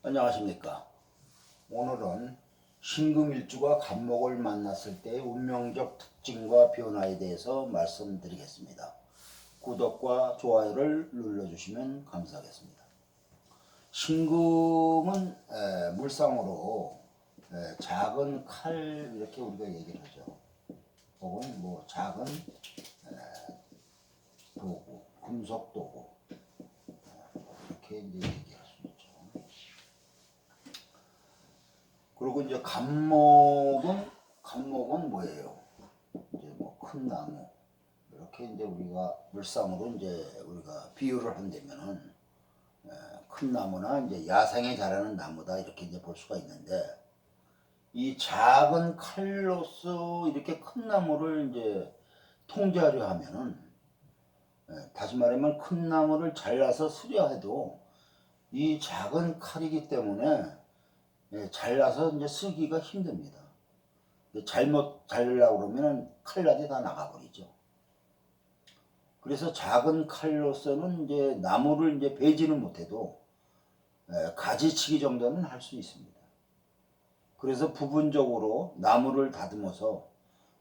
안녕하십니까. 오늘은 신금일주가 간목을 만났을 때의 운명적 특징과 변화에 대해서 말씀드리겠습니다. 구독과 좋아요를 눌러주시면 감사하겠습니다. 신금은 물상으로 작은 칼 이렇게 우리가 얘기를 하죠. 혹은 뭐 작은 도구, 금속 도구 이렇게 이제 얘기할 수 있죠. 그리고 이제 간목은 뭐예요? 이제 뭐 큰 나무 이렇게 이제 우리가 물상으로 이제 우리가 비유를 한다면은 큰 나무나 이제 야생에 자라는 나무다 이렇게 이제 볼 수가 있는데, 이 작은 칼로서 이렇게 큰 나무를 이제 통제하려 하면은 다시 말하면 큰 나무를 잘라서 쓰려 해도 이 작은 칼이기 때문에 잘라서 이제 쓰기가 힘듭니다. 잘못 자르려고 그러면 칼날이 다 나가버리죠. 그래서 작은 칼로서는 이제 나무를 이제 베지는 못해도 가지치기 정도는 할 수 있습니다. 그래서 부분적으로 나무를 다듬어서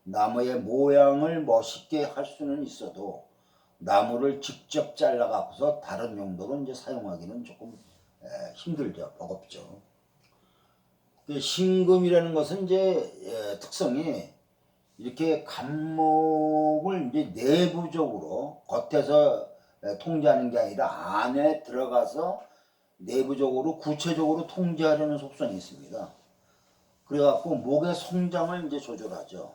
나무의 모양을 멋있게 할 수는 있어도 나무를 직접 잘라 갖고서 다른 용도로 이제 사용하기는 조금 힘들죠. 버겁죠. 신금이라는 것은 이제 특성이 이렇게 간목을 이제 내부적으로 겉에서 통제하는 게 아니라 안에 들어가서 내부적으로 구체적으로 통제하려는 속성이 있습니다. 그래갖고 목의 성장을 이제 조절하죠.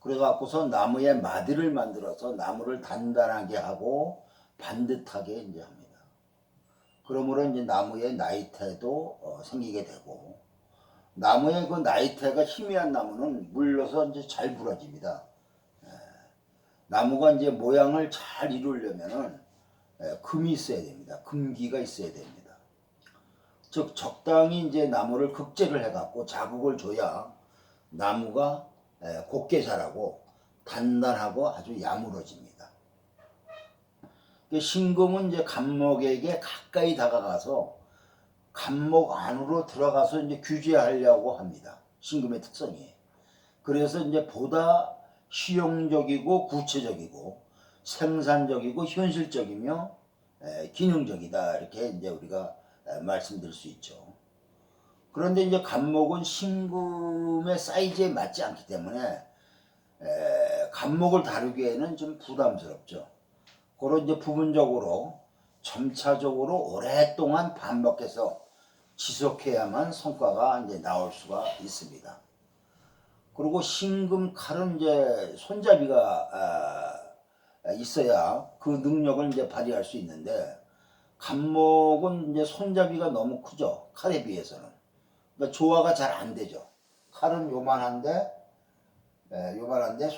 그래갖고서 나무의 마디를 만들어서 나무를 단단하게 하고 반듯하게 이제 합니다. 그러므로 이제 나무의 나이테도 생기게 되고, 나무의 그 나이테가 희미한 나무는 물러서 이제 잘 부러집니다. 나무가 이제 모양을 잘 이루려면은 금이 있어야 됩니다. 금기가 있어야 됩니다. 즉 적당히 이제 나무를 극제를 해갖고 자극을 줘야 나무가 곱게 자라고 단단하고 아주 야무러집니다. 신금은 이제 간목에게 가까이 다가가서 간목 안으로 들어가서 이제 규제하려고 합니다. 신금의 특성이. 그래서 이제 보다 실용적이고 구체적이고 생산적이고 현실적이며 기능적이다 이렇게 이제 우리가 말씀드릴 수 있죠. 그런데 이제 간목은 신금의 사이즈에 맞지 않기 때문에 간목을 다루기에는 좀 부담스럽죠. 그런 이제 부분적으로 점차적으로 오랫동안 반복해서 지속해야만 성과가 이제 나올 수가 있습니다. 그리고 신금 칼은 이제 손잡이가 있어야 그 능력을 이제 발휘할 수 있는데, 간목은 이제 손잡이가 너무 크죠. 칼에 비해서는. 그러니까 조화가 잘 안 되죠. 칼은 요만한데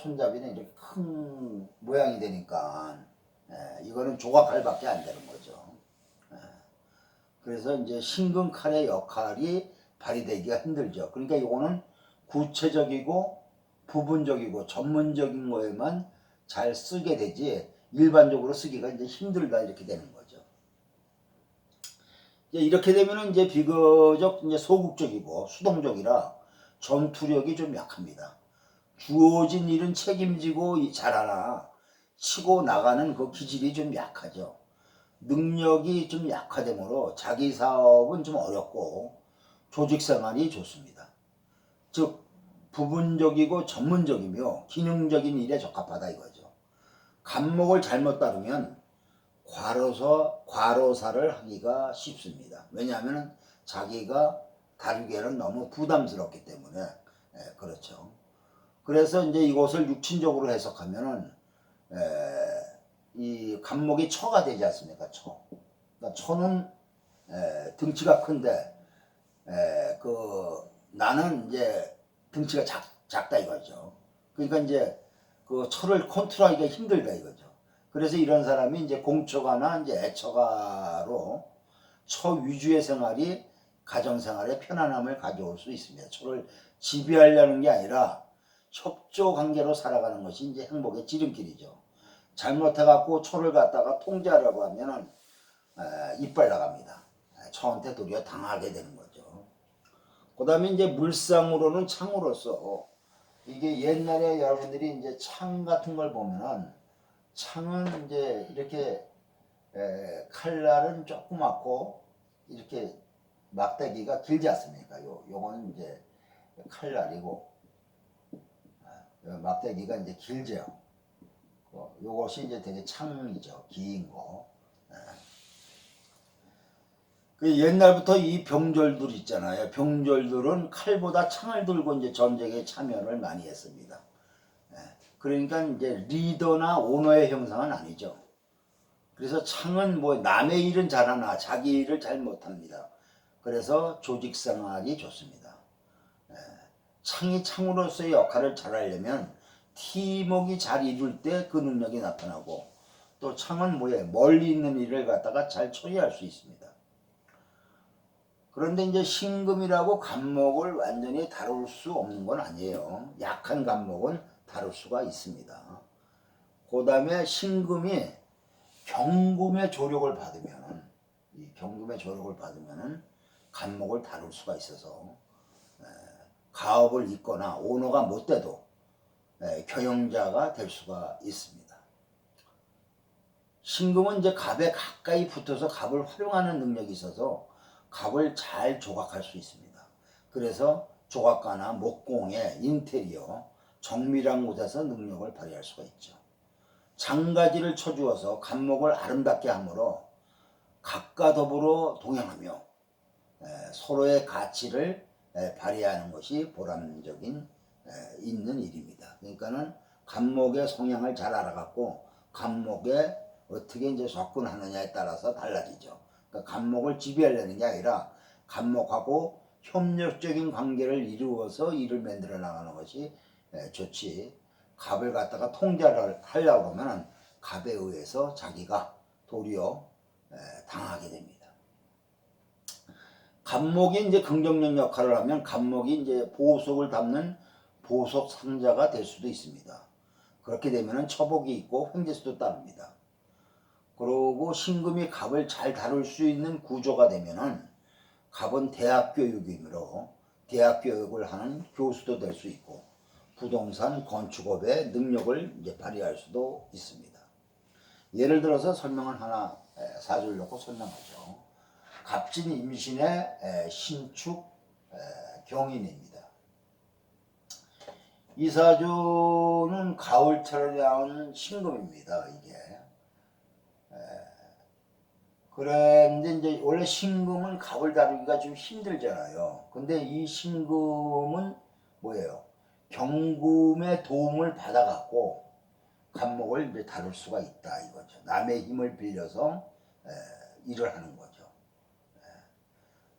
손잡이는 이렇게 큰 모양이 되니까 이거는 조각칼밖에 안 되는 거죠. 그래서 이제 신금 칼의 역할이 발휘되기가 힘들죠. 그러니까 이거는 구체적이고 부분적이고 전문적인 거에만 잘 쓰게 되지 일반적으로 쓰기가 이제 힘들다 이렇게 되는 거죠. 이렇게 되면은 이제 비교적 이제 소극적이고 수동적이라 전투력이 좀 약합니다. 주어진 일은 책임지고 잘하나 치고 나가는 그 기질이 좀 약하죠. 능력이 좀 약화되므로 자기 사업은 좀 어렵고 조직 생활이 좋습니다. 즉 부분적이고 전문적이며 기능적인 일에 적합하다 이거죠. 간목을 잘못 다루면 과로사를 하기가 쉽습니다. 왜냐하면 자기가 다루기에는 너무 부담스럽기 때문에. 그렇죠. 그래서 이제 이것을 육친적으로 해석하면은 이 간목이 처가 되지 않습니까? 처. 그러니까 처는 등치가 큰데 나는 이제 등치가 작다 이거죠. 그러니까 이제 그 처를 컨트롤하기가 힘들다 이거죠. 그래서 이런 사람이 이제 공처가나 이제 애처가로 처 위주의 생활이 가정생활에 편안함을 가져올 수 있습니다. 처를 지배하려는 게 아니라 협조 관계로 살아가는 것이 이제 행복의 지름길이죠. 잘못해갖고 초를 갖다가 통제하려고 하면은 이빨 나갑니다. 처한테 도리어 당하게 되는 거죠. 그 다음에 이제 물상으로는 창으로서 이게 옛날에 여러분들이 이제 창 같은 걸 보면은 창은 이제 이렇게 칼날은 조그맣고 이렇게 막대기가 길지 않습니까? 요거는 이제 칼날이고 막대기가 이제 길죠. 요것이 이제 되게 창이죠. 긴 거. 그 옛날부터 이 병졸들 있잖아요. 병졸들은 칼보다 창을 들고 이제 전쟁에 참여를 많이 했습니다. 그러니까 이제 리더나 오너의 형상은 아니죠. 그래서 창은 뭐 남의 일은 잘하나 자기 일을 잘 못합니다. 그래서 조직 생활이 좋습니다. 창이 창으로서의 역할을 잘하려면 팀워크가 잘 이룰 때 그 능력이 나타나고 또 창은 뭐예요? 멀리 있는 일을 갖다가 잘 처리할 수 있습니다. 그런데 이제 신금이라고 간목을 완전히 다룰 수 없는 건 아니에요. 약한 간목은 다룰 수가 있습니다. 그 다음에 신금이 경금의 조력을 받으면은 이 경금의 조력을 받으면은 간목을 다룰 수가 있어서 가업을 잇거나 오너가 못 돼도 경영자가 될 수가 있습니다. 신금은 이제 갑에 가까이 붙어서 갑을 활용하는 능력이 있어서 갑을 잘 조각할 수 있습니다. 그래서 조각가나 목공의 인테리어, 정밀한 곳에서 능력을 발휘할 수가 있죠. 장가지를 쳐주어서 간목을 아름답게 하므로 각과 더불어 동행하며 서로의 가치를 발휘하는 것이 보람적인 있는 일입니다. 그러니까는 간목의 성향을 잘 알아갖고 간목에 어떻게 이제 접근하느냐에 따라서 달라지죠. 그러니까 간목을 지배하려는 게 아니라 간목하고 협력적인 관계를 이루어서 일을 만들어 나가는 것이 좋지. 갑을 갖다가 통제를 하려고 하면 갑에 의해서 자기가 도리어 당하게 됩니다. 간목이 이제 긍정적 역할을 하면 간목이 이제 보석을 담는 보석 상자가 될 수도 있습니다. 그렇게 되면은 처복이 있고 횡재수도 따릅니다. 그리고 신금이 갑을 잘 다룰 수 있는 구조가 되면은 갑은 대학 교육이므로 대학 교육을 하는 교수도 될 수 있고 부동산 건축업의 능력을 이제 발휘할 수도 있습니다. 예를 들어서 설명을 하나 사주를 놓고 설명하죠. 갑진 임신의 신축 경인입니다. 이 사주는 가을철에 나오는 신금입니다. 이게. 그런데 이제 원래 신금은 갑을 다루기가 좀 힘들잖아요. 근데 이 신금은 뭐예요? 경금의 도움을 받아갖고 간목을 이제 다룰 수가 있다 이거죠. 남의 힘을 빌려서 일을 하는 거죠.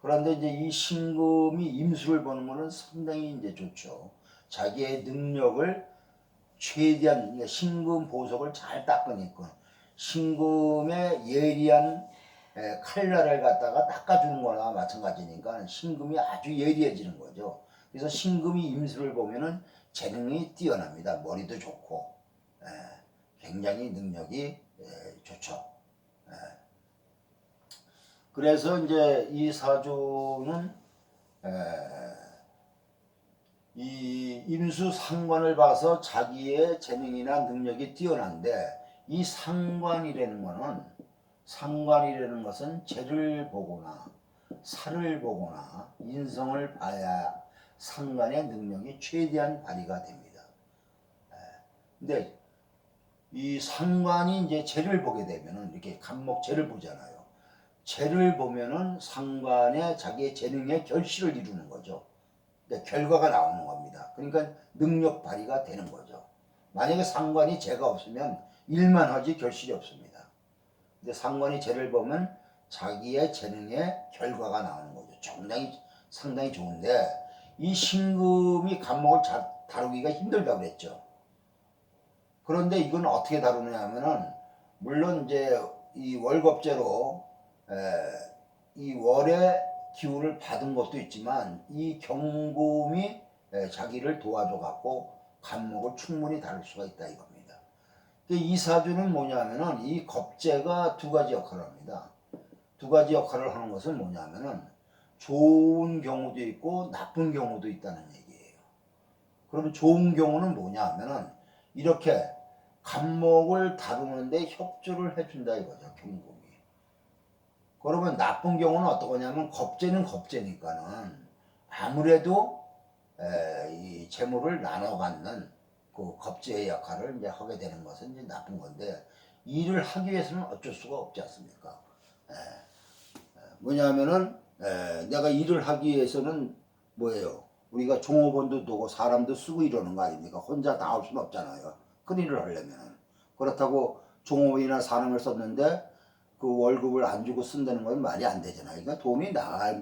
그런데 이제 이 신금이 임수를 보는 거는 상당히 이제 좋죠. 자기의 능력을 최대한 신금 보석을 잘 닦으니까 신금의 예리한 칼날을 갖다가 닦아주는 거나 마찬가지니까 신금이 아주 예리해지는 거죠. 그래서 신금이 임수를 보면은 재능이 뛰어납니다. 머리도 좋고 굉장히 능력이 좋죠. 그래서 이제 이 사주는 이 임수 상관을 봐서 자기의 재능이나 능력이 뛰어난데 이 상관이라는 것은 재를 보거나 살을 보거나 인성을 봐야 상관의 능력이 최대한 발휘가 됩니다. 근데 이 상관이 이제 재를 보게 되면은 이렇게 간목 재를 보잖아요. 재를 보면은 상관의 자기의 재능의 결실을 이루는 거죠. 그러니까 결과가 나오는 겁니다. 그러니까 능력 발휘가 되는 거죠. 만약에 상관이 재가 없으면 일만 하지 결실이 없습니다. 근데 상관이 재를 보면 자기의 재능의 결과가 나오는 거죠. 상당히 좋은데 이 신금이 간목을 다루기가 힘들다고 그랬죠. 그런데 이건 어떻게 다루느냐 하면은 물론 이제 이 월겁제로 이 월의 기운을 받은 것도 있지만 이 경금이 자기를 도와줘 갖고 간목을 충분히 다룰 수가 있다 이겁니다. 이 사주는 뭐냐면은 이 겁재가 두 가지 역할을 합니다. 두 가지 역할을 하는 것은 뭐냐면은 좋은 경우도 있고 나쁜 경우도 있다는 얘기예요. 그러면 좋은 경우는 뭐냐 하면은 이렇게 간목을 다루는데 협조를 해준다 이거죠, 경금이. 그러면 나쁜 경우는 어떤 거냐면 겁재는 겁재니까는 아무래도 이 재물을 나눠 갖는 그 겁재의 역할을 이제 하게 되는 것은 이제 나쁜 건데, 일을 하기 위해서는 어쩔 수가 없지 않습니까? 뭐냐면은 내가 일을 하기 위해서는 뭐예요? 우리가 종업원도 두고 사람도 쓰고 이러는 거 아닙니까? 혼자 다 할 수는 없잖아요. 큰 일을 하려면은. 그렇다고 종업원이나 사람을 썼는데 그 월급을 안 주고 쓴다는 건 말이 안 되잖아요. 그러니까 돈이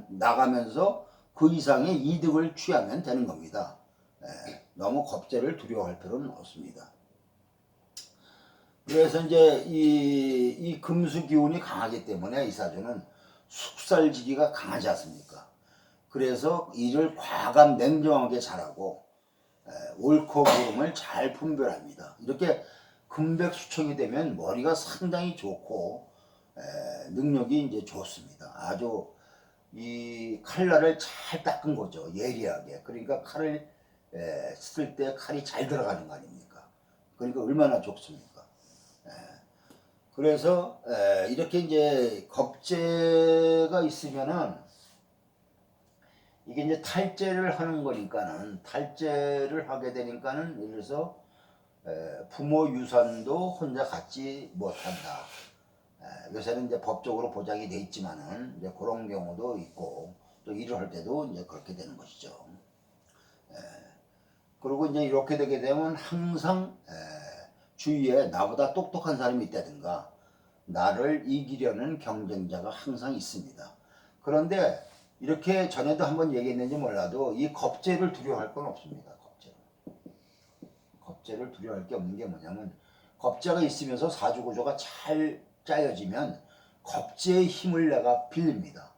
나가면서 그 이상의 이득을 취하면 되는 겁니다. 너무 겁재를 두려워할 필요는 없습니다. 그래서 이제 이 금수 기운이 강하기 때문에 이 사주는 숙살지기가 강하지 않습니까? 그래서 일을 과감 냉정하게 잘하고 옳고 그름을 잘 분별합니다. 이렇게 금백수청이 되면 머리가 상당히 좋고 능력이 이제 좋습니다. 아주 이 칼날을 잘 닦은 거죠. 예리하게. 그러니까 칼을 쓸 때 칼이 잘 들어가는 거 아닙니까? 그러니까 얼마나 좋습니까? 그래서 이렇게 이제 겁재가 있으면은 이게 이제 탈재를 하는 거니까는, 탈재를 하게 되니까는 예를 들어서 부모 유산도 혼자 갖지 못한다. 요새는 이제 법적으로 보장이 돼 있지만은 이제 그런 경우도 있고, 또 일을 할 때도 이제 그렇게 되는 것이죠. 그리고 이제 이렇게 되게 되면 항상 주위에 나보다 똑똑한 사람이 있다든가 나를 이기려는 경쟁자가 항상 있습니다. 그런데 이렇게 전에도 한번 얘기했는지 몰라도 이 겁재를 두려워할 건 없습니다. 겁재를 두려워할 게 없는 게 뭐냐면, 겁재가 있으면서 사주구조가 잘 짜여지면 겁재의 힘을 내가 빌립니다.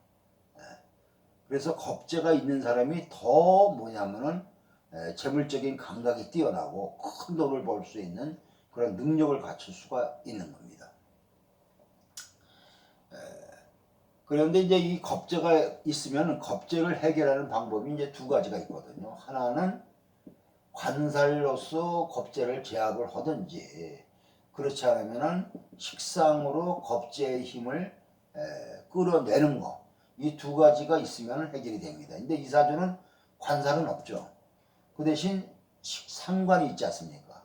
그래서 겁재가 있는 사람이 더 뭐냐면은 재물적인 감각이 뛰어나고 큰 돈을 벌 수 있는 그런 능력을 갖출 수가 있는 겁니다. 그런데 이제 이 겁재가 있으면 겁재를 해결하는 방법이 이제 두 가지가 있거든요. 하나는 관살로서 겁재를 제압을 하든지, 그렇지 않으면은 식상으로 겁재의 힘을 끌어내는 거, 이 두 가지가 있으면 해결이 됩니다. 근데 이 사주는 관살은 없죠. 그 대신 상관이 있지 않습니까?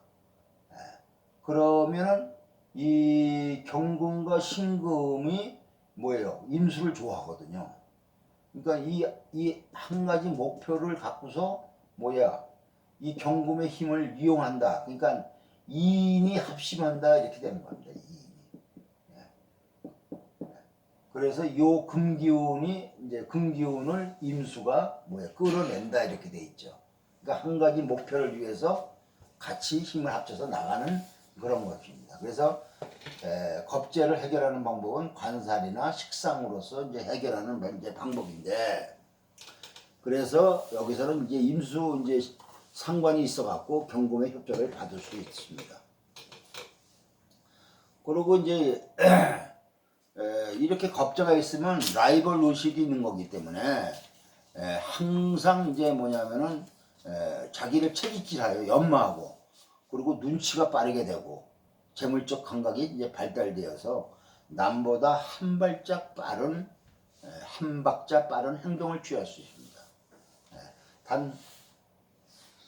그러면은 이 경금과 신금이 뭐예요? 임수를 좋아하거든요. 그러니까 이 한 가지 목표를 갖고서 뭐야? 이 경금의 힘을 이용한다. 그러니까 이인이 합심한다 이렇게 되는 겁니다. 그래서 요 금기운이 이제 금기운을 임수가 뭐야? 끌어낸다 이렇게 돼 있죠. 그러니까 한 가지 목표를 위해서 같이 힘을 합쳐서 나가는 그런 것입니다. 그래서 겁재를 해결하는 방법은 관살이나 식상으로서 이제 해결하는 이제 방법인데, 그래서 여기서는 이제 임수 이제 상관이 있어 갖고 경금의 협조를 받을 수 있습니다. 그리고 이제 이렇게 겁재가 있으면 라이벌 의식이 있는 거기 때문에 항상 이제 뭐냐면은 자기를 채찍질하여 연마하고, 그리고 눈치가 빠르게 되고 재물적 감각이 이제 발달되어서 남보다 한 발짝 빠른 한 박자 빠른 행동을 취할 수 있습니다. 단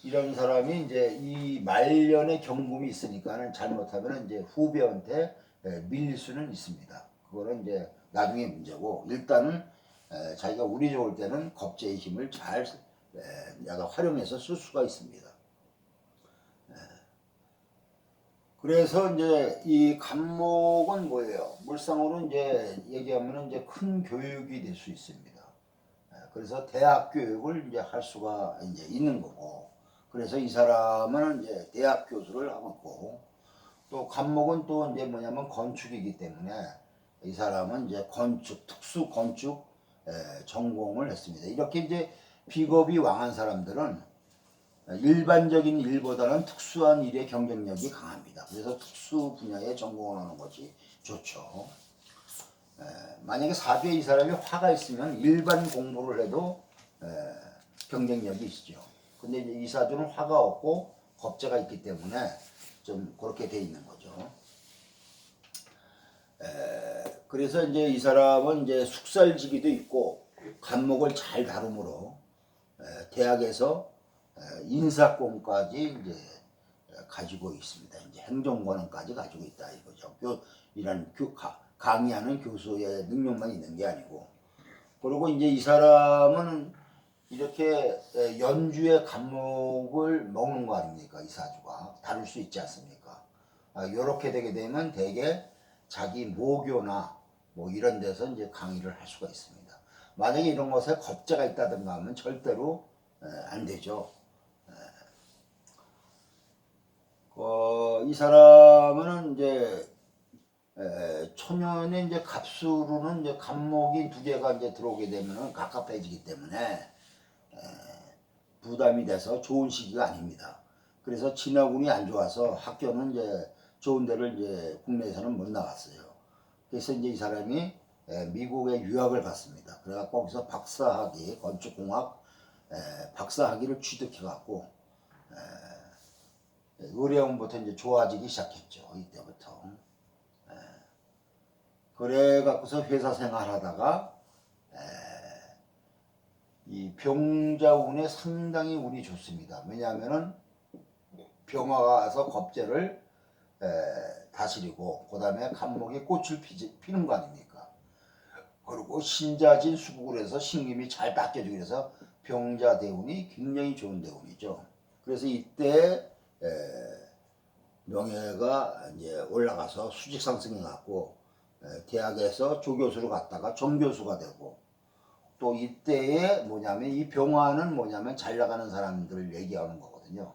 이런 사람이 이제 이 말년에 경금이 있으니까는 잘못하면 이제 후배한테 밀릴 수는 있습니다. 그거는 이제 나중에 문제고, 일단은 자기가 운이 좋을 때는 겁재의 힘을 잘 내가 활용해서 쓸 수가 있습니다. 그래서 이제 이 간목은 뭐예요? 물상으로 이제 얘기하면 이제 큰 교육이 될 수 있습니다. 그래서 대학 교육을 이제 할 수가 이제 있는 거고, 그래서 이 사람은 이제 대학 교수를 하고 있고, 또 간목은 또 이제 뭐냐면 건축이기 때문에 이 사람은 이제 건축, 특수 건축 전공을 했습니다. 이렇게 이제 비겁이 왕한 사람들은 일반적인 일보다는 특수한 일의 경쟁력이 강합니다. 그래서 특수 분야에 전공을 하는 것이 좋죠. 만약에 사주에 이 사람이 화가 있으면 일반 공부를 해도 경쟁력이 있죠. 근데 이제 이 사주는 화가 없고 겁재가 있기 때문에 좀 그렇게 돼 있는 거죠. 그래서 이제 이 사람은 이제 숙살지기도 있고 간목을 잘 다루므로 대학에서 인사권까지 이제 가지고 있습니다. 이제 행정권까지 가지고 있다 이거죠. 이런 강의하는 교수의 능력만 있는 게 아니고. 그리고 이제 이 사람은 이렇게 연주의 간목을 먹는 거 아닙니까? 이 사주가 다룰 수 있지 않습니까? 이렇게 되게 되면 대개 자기 모교나 뭐 이런 데서 이제 강의를 할 수가 있습니다. 만약에 이런 것에 겁재가 있다든가 하면 절대로 안 되죠. 이 사람은 이제 초년에 이제 갑수로는 이제 간목이 두 개가 이제 들어오게 되면은 갑갑해지기 때문에 부담이 돼서 좋은 시기가 아닙니다. 그래서 진화운이 안 좋아서 학교는 이제 좋은 데를 이제 국내에서는 못 나갔어요. 그래서 이제 이 사람이 미국에 유학을 갔습니다. 그래갖고 거기서 박사학위, 건축공학 박사학위를 취득해갖고 의료원부터 이제 좋아지기 시작했죠. 이때부터. 그래갖고서 회사 생활하다가 이 병자운에 상당히 운이 좋습니다. 왜냐하면은 병화가 와서 겁재를 다스리고 그 다음에 간목에 꽃을 피는 거 아닙니까? 그리고 신자진 수국을 해서 신김이 잘 닦여주고 그래서 병자 대운이 굉장히 좋은 대운이죠. 그래서 이때 명예가 이제 올라가서 수직 상승해 갖고 대학에서 조교수로 갔다가 정교수가 되고 또 이때에 뭐냐면 이 병화는 뭐냐면 잘 나가는 사람들을 얘기하는 거거든요.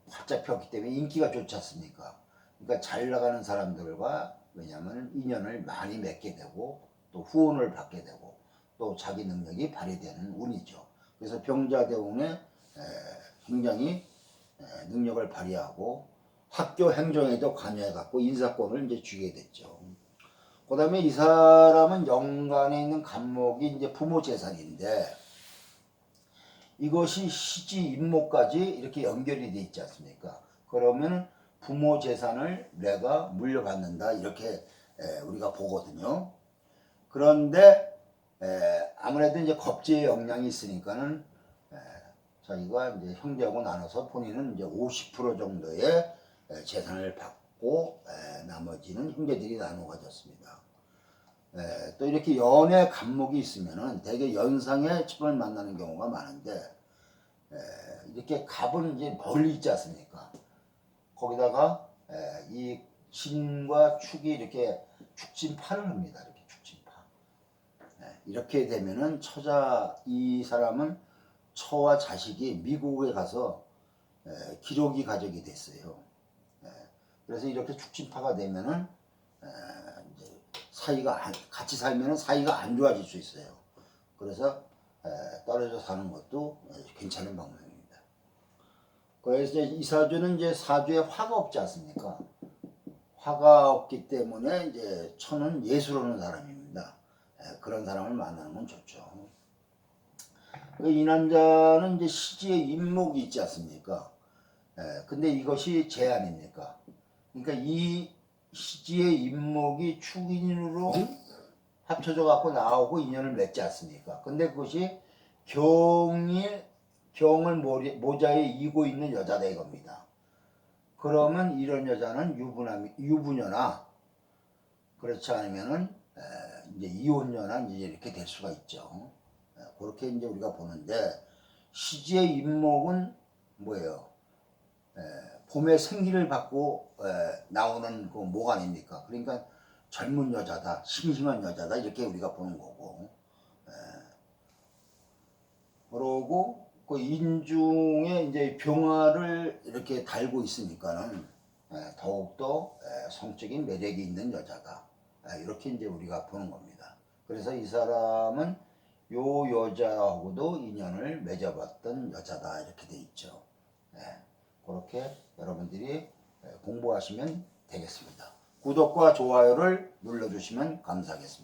활짝 폈기 때문에 인기가 좋지 않습니까? 그러니까 잘 나가는 사람들과 왜냐하면 인연을 많이 맺게 되고 또 후원을 받게 되고 또 자기 능력이 발휘되는 운이죠. 그래서 병자대운에 굉장히 능력을 발휘하고 학교 행정에도 관여해갖고 인사권을 이제 주게 됐죠. 그 다음에 이 사람은 연간에 있는 간목이 이제 부모 재산인데 이것이 시지 임목까지 이렇게 연결이 돼 있지 않습니까? 그러면 부모 재산을 내가 물려받는다 이렇게 우리가 보거든요. 그런데 아무래도 이제 겁재의 영향이 있으니까는 자기가 이제 형제하고 나눠서 본인은 이제 50% 정도의 재산을 받고 나머지는 형제들이 나눠 가졌습니다. 또 이렇게 연애 간목이 있으면은 대개 연상의 첩을 만나는 경우가 많은데 이렇게 갑은 이제 멀리 있지 않습니까? 거기다가 이 진과 축이 이렇게 축진파를 합니다. 이렇게 축진파. 이렇게 되면은 이 사람은 처와 자식이 미국에 가서 기록이 가족이 됐어요. 그래서 이렇게 축진파가 되면은 이제 같이 살면은 사이가 안 좋아질 수 있어요. 그래서 떨어져 사는 것도 괜찮은 방법입니다. 그래서 이 사주는 이제 사주에 화가 없지 않습니까? 화가 없기 때문에 이제 천은 예술하는 사람입니다. 그런 사람을 만나는 건 좋죠. 이 남자는 이제 시지에 임목이 있지 않습니까? 근데 이것이 재 아닙니까? 그러니까 이 시지의 임목이 축인으로 합쳐져 갖고 나오고 인연을 맺지 않습니까? 근데 그것이 경을 모자에 이고 있는 여자다 이겁니다. 그러면 이런 여자는 유부녀나 그렇지 않으면은 이제 이혼녀나 이제 이렇게 될 수가 있죠. 그렇게 이제 우리가 보는데 시지의 임목은 뭐예요? 봄에 생기를 받고 나오는 그 목 아닙니까? 그러니까 젊은 여자다, 싱싱한 여자다 이렇게 우리가 보는 거고. 그러고 그 인중에 이제 병화를 이렇게 달고 있으니까는 더욱더 성적인 매력이 있는 여자다. 이렇게 이제 우리가 보는 겁니다. 그래서 이 사람은 요 여자하고도 인연을 맺어봤던 여자다 이렇게 돼 있죠. 그렇게 여러분들이 공부하시면 되겠습니다. 구독과 좋아요를 눌러주시면 감사하겠습니다.